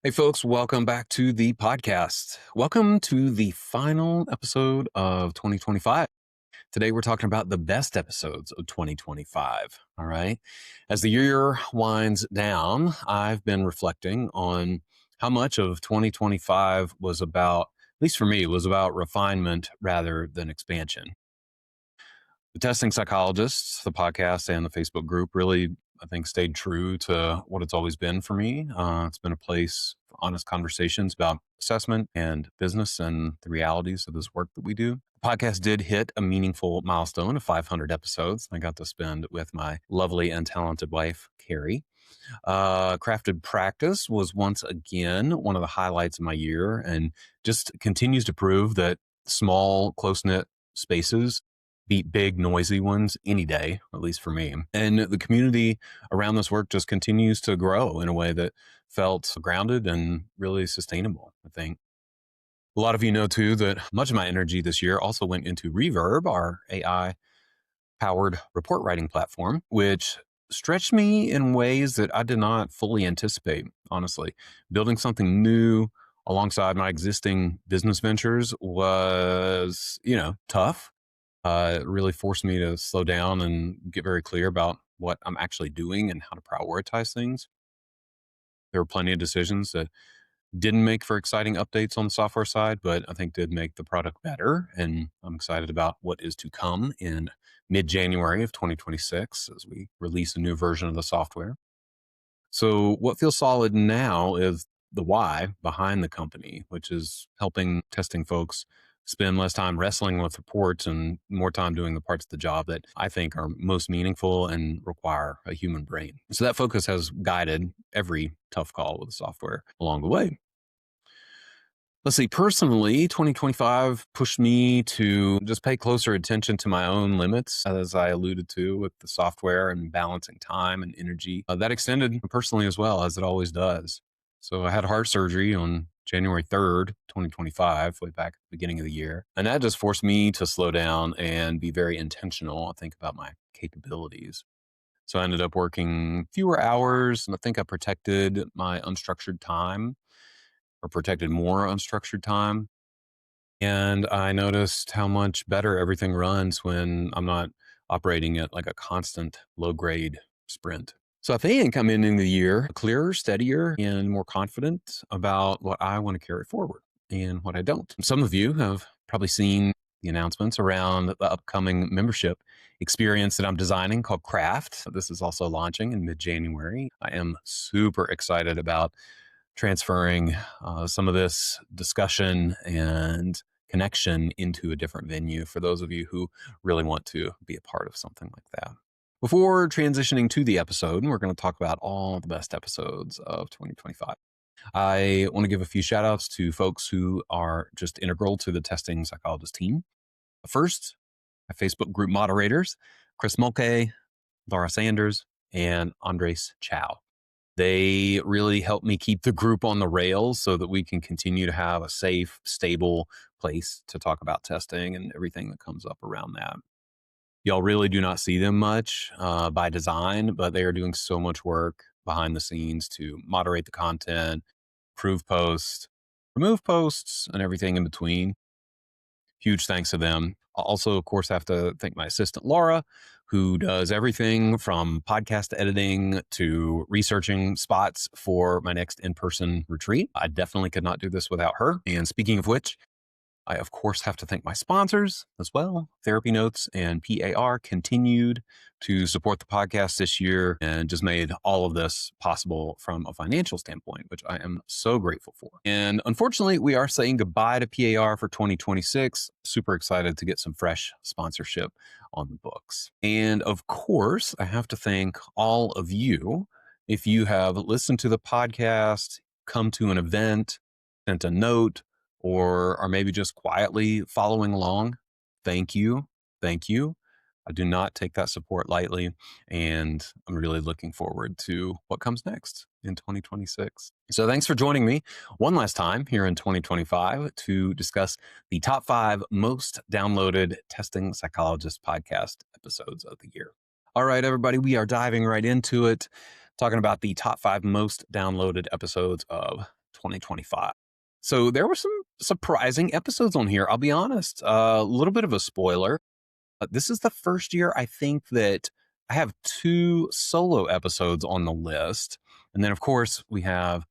Hey, folks, welcome back to the podcast. Welcome to the final episode of 2025. Today, we're talking about the best episodes of 2025. All right. As the year winds down, I've been reflecting on how much of 2025 was about, at least for me, was about refinement rather than expansion. The Testing Psychologists, the podcast, and the Facebook group really, I think, stayed true to what it's always been for me. It's been a place for honest conversations about assessment and business and the realities of this work that we do. The podcast did hit a meaningful milestone of 500 episodes. I got to spend with my lovely and talented wife, Carrie. Crafted Practice was once again one of the highlights of my year and just continues to prove that small, close knit spaces beat big, noisy ones any day, at least for me. And the community around this work just continues to grow in a way that felt grounded and really sustainable, I think. A lot of you know too that much of my energy this year also went into Reverb, our AI powered report writing platform, which stretched me in ways that I did not fully anticipate, honestly. Building something new alongside my existing business ventures was, tough. It really forced me to slow down and get very clear about what I'm actually doing and how to prioritize things. There were plenty of decisions that didn't make for exciting updates on the software side, but I think did make the product better. And I'm excited about what is to come in mid January of 2026 as we release a new version of the software. So, what feels solid now is the why behind the company, which is helping testing folks spend less time wrestling with reports and more time doing the parts of the job that I think are most meaningful and require a human brain. So, that focus has guided every tough call with the software along the way. Let's see, personally, 2025 pushed me to just pay closer attention to my own limits, as I alluded to with the software and balancing time and energy. That extended personally as well, as it always does. So I had heart surgery on January 3rd, 2025, way back at the beginning of the year. And that just forced me to slow down and be very intentional, I think, about my capabilities. So I ended up working fewer hours, and I think I protected my unstructured time or protected more unstructured time. And I noticed how much better everything runs when I'm not operating at like a constant low grade sprint. So I think I'm ending the year clearer, steadier, and more confident about what I want to carry forward and what I don't. Some of you have probably seen the announcements around the upcoming membership experience that I'm designing called Craft. This is also launching in mid January. I am super excited about transferring some of this discussion and connection into a different venue for those of you who really want to be a part of something like that. Before transitioning to the episode, we're going to talk about all the best episodes of 2025. I want to give a few shout outs to folks who are just integral to the Testing Psychologist team. First, my Facebook group moderators, Chris Mulcahy, Laura Sanders, and Andres Chow. They really help me keep the group on the rails so that we can continue to have a safe, stable place to talk about testing and everything that comes up around that. Y'all really do not see them much by design, but they are doing so much work behind the scenes to moderate the content, approve posts, remove posts, and everything in between. Huge thanks to them. I also, of course, have to thank my assistant, Laura, who does everything from podcast editing to researching spots for my next in-person retreat. I definitely could not do this without her. And speaking of which, I, of course, have to thank my sponsors as well. Therapy Notes and PAR continued to support the podcast this year and just made all of this possible from a financial standpoint, which I am so grateful for. And unfortunately, we are saying goodbye to PAR for 2026. Super excited to get some fresh sponsorship on the books. And of course, I have to thank all of you. If you have listened to the podcast, come to an event, sent a note, or are maybe just quietly following along, thank you. Thank you. I do not take that support lightly, and I'm really looking forward to what comes next in 2026. So thanks for joining me one last time here in 2025 to discuss the top 5 most downloaded Testing Psychologist podcast episodes of the year. All right, everybody, we are diving right into it, talking about the top 5 most downloaded episodes of 2025. So there were some surprising episodes on here. I'll be honest, a little bit of a spoiler. This is the first year I think that I have 2 solo episodes on the list. And then, of course, we have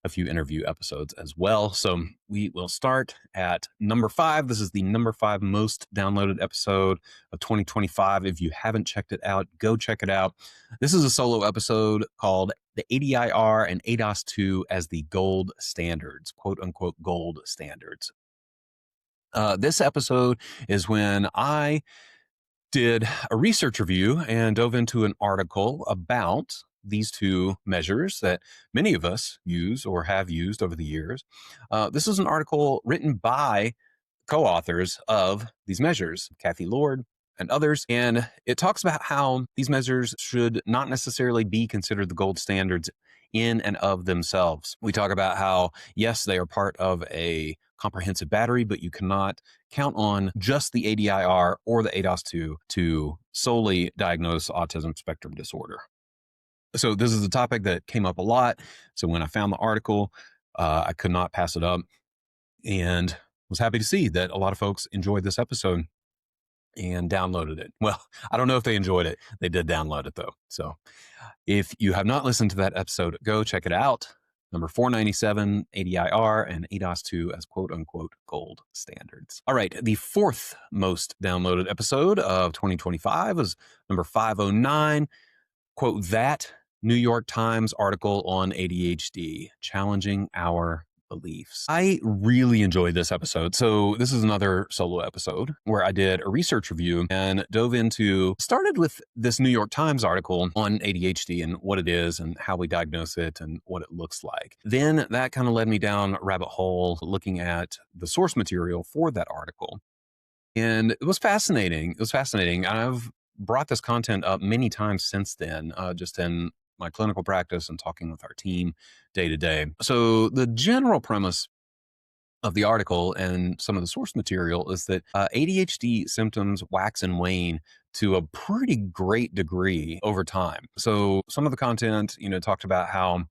a few interview episodes as well. So we will start at number 5. This is the number 5 most downloaded episode of 2025. If you haven't checked it out, go check it out. This is a solo episode called The ADIR and ADOS2 as the Gold Standards, quote unquote, gold standards. This episode is when I did a research review and dove into an article about these 2 measures that many of us use or have used over the years. This is an article written by co-authors of these measures, Kathy Lord and others, and it talks about how these measures should not necessarily be considered the gold standards in and of themselves. We talk about how, yes, they are part of a comprehensive battery, but you cannot count on just the ADIR or the ADOS2 to solely diagnose autism spectrum disorder. So this is a topic that came up a lot. So when I found the article, I could not pass it up and was happy to see that a lot of folks enjoyed this episode and downloaded it. Well, I don't know if they enjoyed it. They did download it though. So if you have not listened to that episode, go check it out. Number 497, ADIR and ADOS2 as quote unquote gold standards. All right. The 4th most downloaded episode of 2025 is number 509. Quote, that New York Times article on ADHD, challenging our beliefs. I really enjoyed this episode. So this is another solo episode where I did a research review and started with this New York Times article on ADHD and what it is and how we diagnose it and what it looks like. Then that kind of led me down a rabbit hole looking at the source material for that article. And it was fascinating. It was fascinating. I've brought this content up many times since then, just in my clinical practice and talking with our team day to day. So the general premise of the article and some of the source material is that ADHD symptoms wax and wane to a pretty great degree over time. So some of the content, talked about how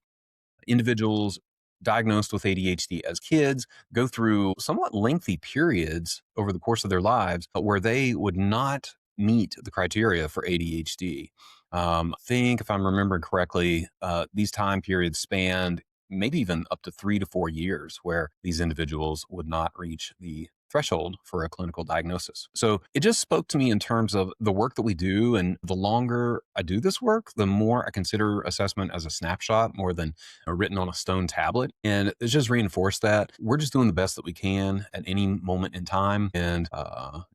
individuals diagnosed with ADHD as kids go through somewhat lengthy periods over the course of their lives where they would not meet the criteria for ADHD. I think if I'm remembering correctly, these time periods spanned maybe even up to 3 to 4 years where these individuals would not reach the threshold for a clinical diagnosis. So it just spoke to me in terms of the work that we do. And the longer I do this work, the more I consider assessment as a snapshot more than written on a stone tablet. And it's just reinforced that we're just doing the best that we can at any moment in time. And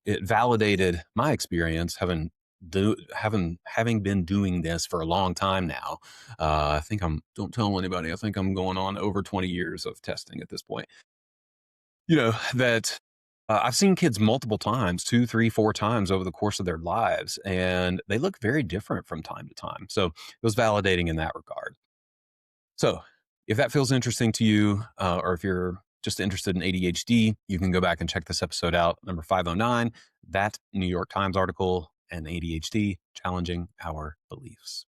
it validated my experience having been doing this for a long time now. I think don't tell anybody, I think I'm going on over 20 years of testing at this point. That I've seen kids multiple times, 2, 3, 4 times over the course of their lives, and they look very different from time to time. So it was validating in that regard. So if that feels interesting to you, or if you're just interested in ADHD, you can go back and check this episode out, number 509, that New York Times article and ADHD, challenging our beliefs.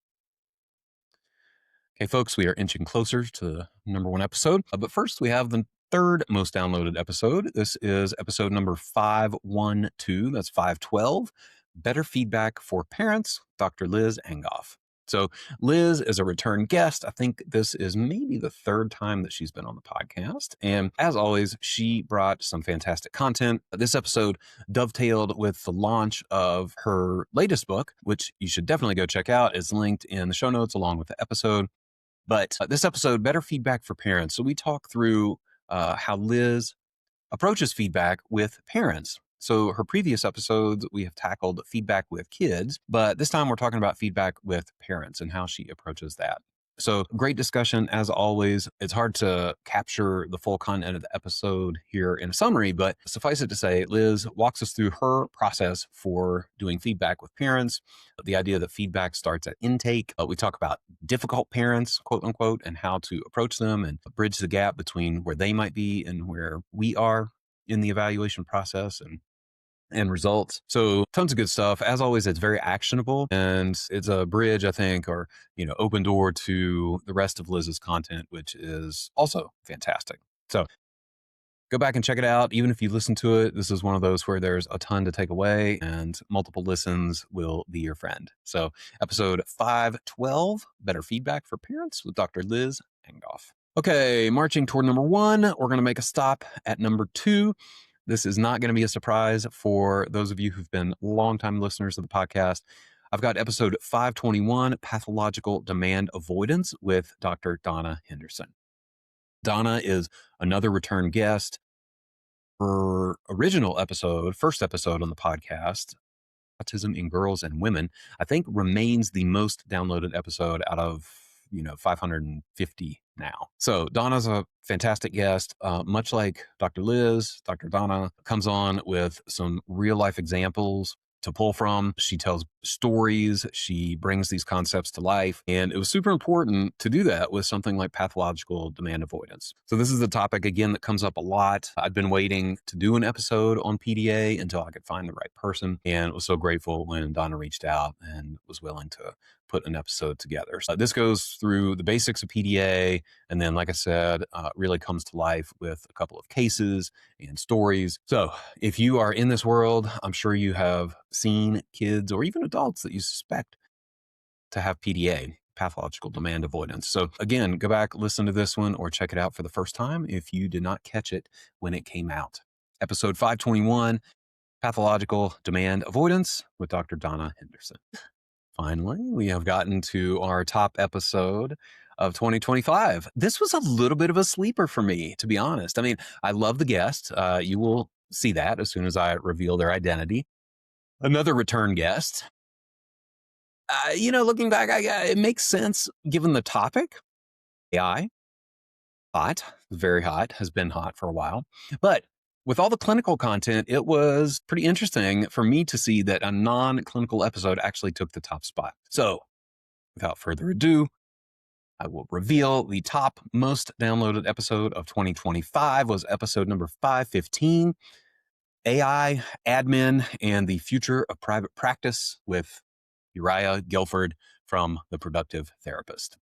Okay, folks, we are inching closer to the number 1 episode. But first, we have the 3rd most downloaded episode. This is episode number 512. That's 512. Better Feedback for Parents, Dr. Liz Angoff. So Liz is a return guest. I think this is maybe the 3rd time that she's been on the podcast. And as always, she brought some fantastic content. This episode dovetailed with the launch of her latest book, which you should definitely go check out. It's linked in the show notes along with the episode. But this episode, Better Feedback for Parents. So we talk through how Liz approaches feedback with parents. So her previous episodes, we have tackled feedback with kids, but this time we're talking about feedback with parents and how she approaches that. So great discussion as always. It's hard to capture the full content of the episode here in a summary, but suffice it to say, Liz walks us through her process for doing feedback with parents. The idea that feedback starts at intake. We talk about difficult parents, quote unquote, and how to approach them and bridge the gap between where they might be and where we are in the evaluation process. And and results. So tons of good stuff. As always, it's very actionable and it's a bridge, I think, or, open door to the rest of Liz's content, which is also fantastic. So go back and check it out. Even if you listen to it, this is one of those where there's a ton to take away and multiple listens will be your friend. So episode 512, Better Feedback for Parents with Dr. Liz Engoff. Okay, marching toward number 1, we're going to make a stop at number 2. This is not going to be a surprise for those of you who've been longtime listeners of the podcast. I've got episode 521, Pathological Demand Avoidance with Dr. Donna Henderson. Donna is another return guest. Her original episode, first episode on the podcast, Autism in Girls and Women, I think remains the most downloaded episode out of 550 now. So Donna's a fantastic guest. Much like Dr. Liz, Dr. Donna comes on with some real life examples to pull from. She tells stories. She brings these concepts to life. And it was super important to do that with something like pathological demand avoidance. So this is the topic, again, that comes up a lot. I'd been waiting to do an episode on PDA until I could find the right person, and was so grateful when Donna reached out and was willing to put an episode together. So this goes through the basics of PDA, and then, like I said, really comes to life with a couple of cases and stories. So if you are in this world, I'm sure you have seen kids or even adults that you suspect to have PDA, pathological demand avoidance. So again, go back, listen to this one, or check it out for the first time if you did not catch it when it came out. Episode 521, Pathological Demand Avoidance with Dr. Donna Henderson. Finally, we have gotten to our top episode of 2025. This was a little bit of a sleeper for me, to be honest. I mean, I love the guest. You will see that as soon as I reveal their identity. Another return guest. Looking back, it makes sense given the topic. AI, hot, very hot, has been hot for a while. But with all the clinical content, it was pretty interesting for me to see that a non-clinical episode actually took the top spot. So without further ado, I will reveal the top most downloaded episode of 2025 was episode number 515, AI, Admin, and the Future of Private Practice with Uriah Guilford from The Productive Therapist.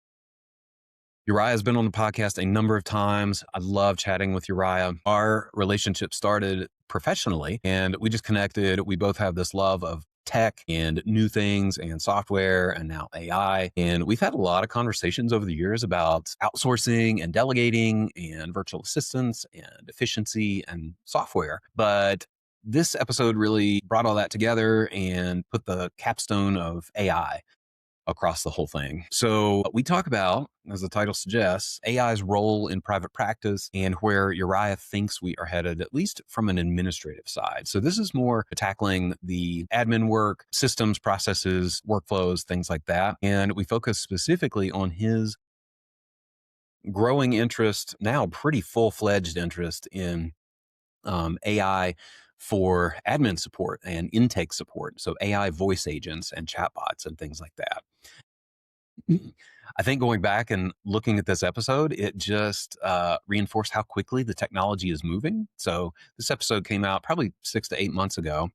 Uriah has been on the podcast a number of times. I love chatting with Uriah. Our relationship started professionally and we just connected. We both have this love of tech and new things and software and now AI. And we've had a lot of conversations over the years about outsourcing and delegating and virtual assistants and efficiency and software. But this episode really brought all that together and put the capstone of AI across the whole thing. So we talk about, as the title suggests, AI's role in private practice and where Uriah thinks we are headed, at least from an administrative side. So this is more tackling the admin work, systems, processes, workflows, things like that. And we focus specifically on his growing interest, now pretty full-fledged interest in AI for admin support and intake support. So AI voice agents and chatbots and things like that. I think going back and looking at this episode, it just reinforced how quickly the technology is moving. So this episode came out probably 6 to 8 months ago.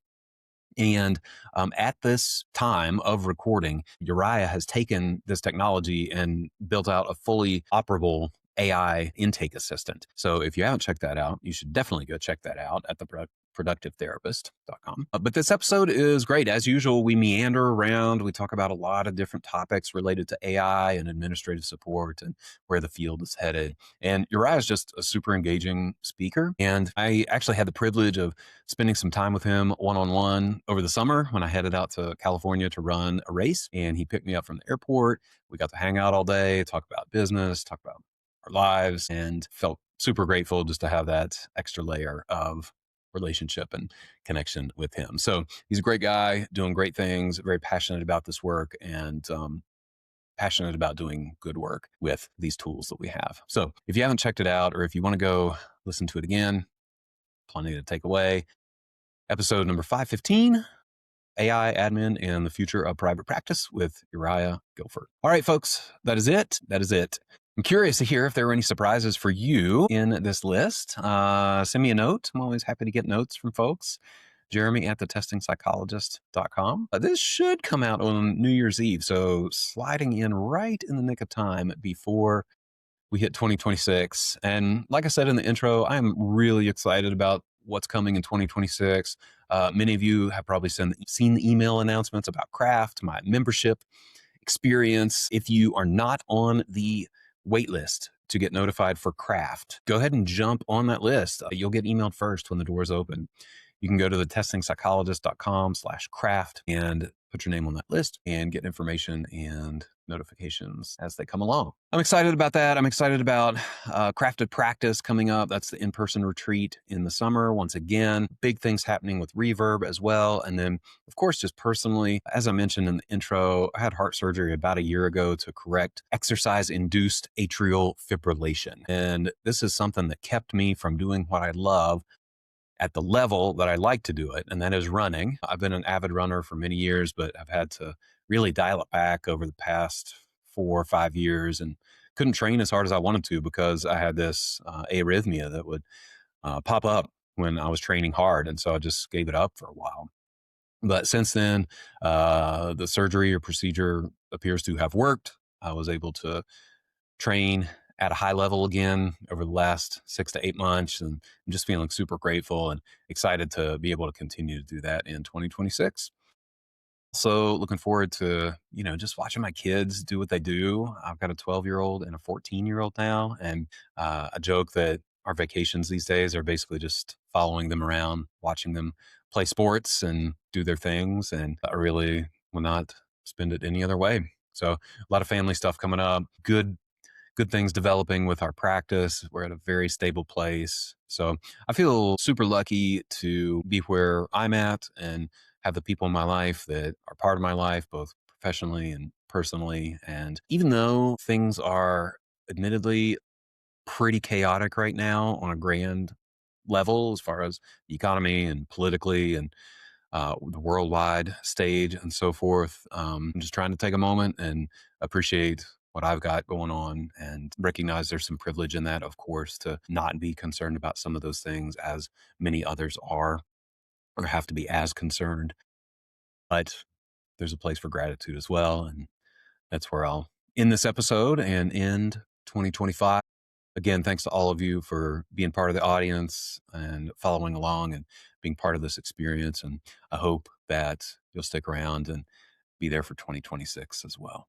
And at this time of recording, Uriah has taken this technology and built out a fully operable AI intake assistant. So if you haven't checked that out, you should definitely go check that out at theproductivetherapist.com. But this episode is great. As usual, we meander around. We talk about a lot of different topics related to AI and administrative support and where the field is headed. And Uriah is just a super engaging speaker. And I actually had the privilege of spending some time with him one-on-one over the summer when I headed out to California to run a race. And he picked me up from the airport. We got to hang out all day, talk about business, talk about our lives, and felt super grateful just to have that extra layer of relationship and connection with him. So he's a great guy, doing great things, very passionate about this work, and passionate about doing good work with these tools that we have. So if you haven't checked it out, or if you want to go listen to it again, plenty to take away. Episode number 515, AI, Admin, and the Future of Private Practice with Uriah Guilford. All right, folks, that is it. That is it. I'm curious to hear if there were any surprises for you in this list. Send me a note. I'm always happy to get notes from folks. Jeremy at thetestingpsychologist.com. This should come out on New Year's Eve. So sliding in right in the nick of time before we hit 2026. And like I said in the intro, I'm really excited about what's coming in 2026. Many of you have probably seen the email announcements about Craft, my membership experience. If you are not on the wait list to get notified for Craft, go ahead and jump on that list. You'll get emailed first when the doors open. You can go to the testingpsychologist.com/craft and put your name on that list and get information and notifications as they come along. I'm excited about that. I'm excited about Crafted Practice coming up. That's the in-person retreat in the summer. Once again, big things happening with Reverb as well. And then, of course, just personally, as I mentioned in the intro, I had heart surgery about a year ago to correct exercise-induced atrial fibrillation. And this is something that kept me from doing what I love at the level that I like to do it, and that is running. I've been an avid runner for many years, but I've had to really dial it back over the past 4 or 5 years and couldn't train as hard as I wanted to because I had this arrhythmia that would pop up when I was training hard. And so I just gave it up for a while. But since then, the surgery or procedure appears to have worked. I was able to train at a high level again over the last 6 to 8 months. And I'm just feeling super grateful and excited to be able to continue to do that in 2026. So looking forward to, just watching my kids do what they do. I've got a 12-year-old and a 14-year-old now. And I joke that our vacations these days are basically just following them around, watching them play sports and do their things. And I really will not spend it any other way. So a lot of family stuff coming up, good things developing with our practice. We're at a very stable place. So I feel super lucky to be where I'm at and have the people in my life that are part of my life, both professionally and personally. And even though things are admittedly pretty chaotic right now on a grand level, as far as the economy and politically and the worldwide stage and so forth. I'm just trying to take a moment and appreciate what I've got going on and recognize there's some privilege in that, of course, to not be concerned about some of those things as many others are or have to be as concerned. But there's a place for gratitude as well. And that's where I'll end this episode and end 2025. Again, thanks to all of you for being part of the audience and following along and being part of this experience. And I hope that you'll stick around and be there for 2026 as well.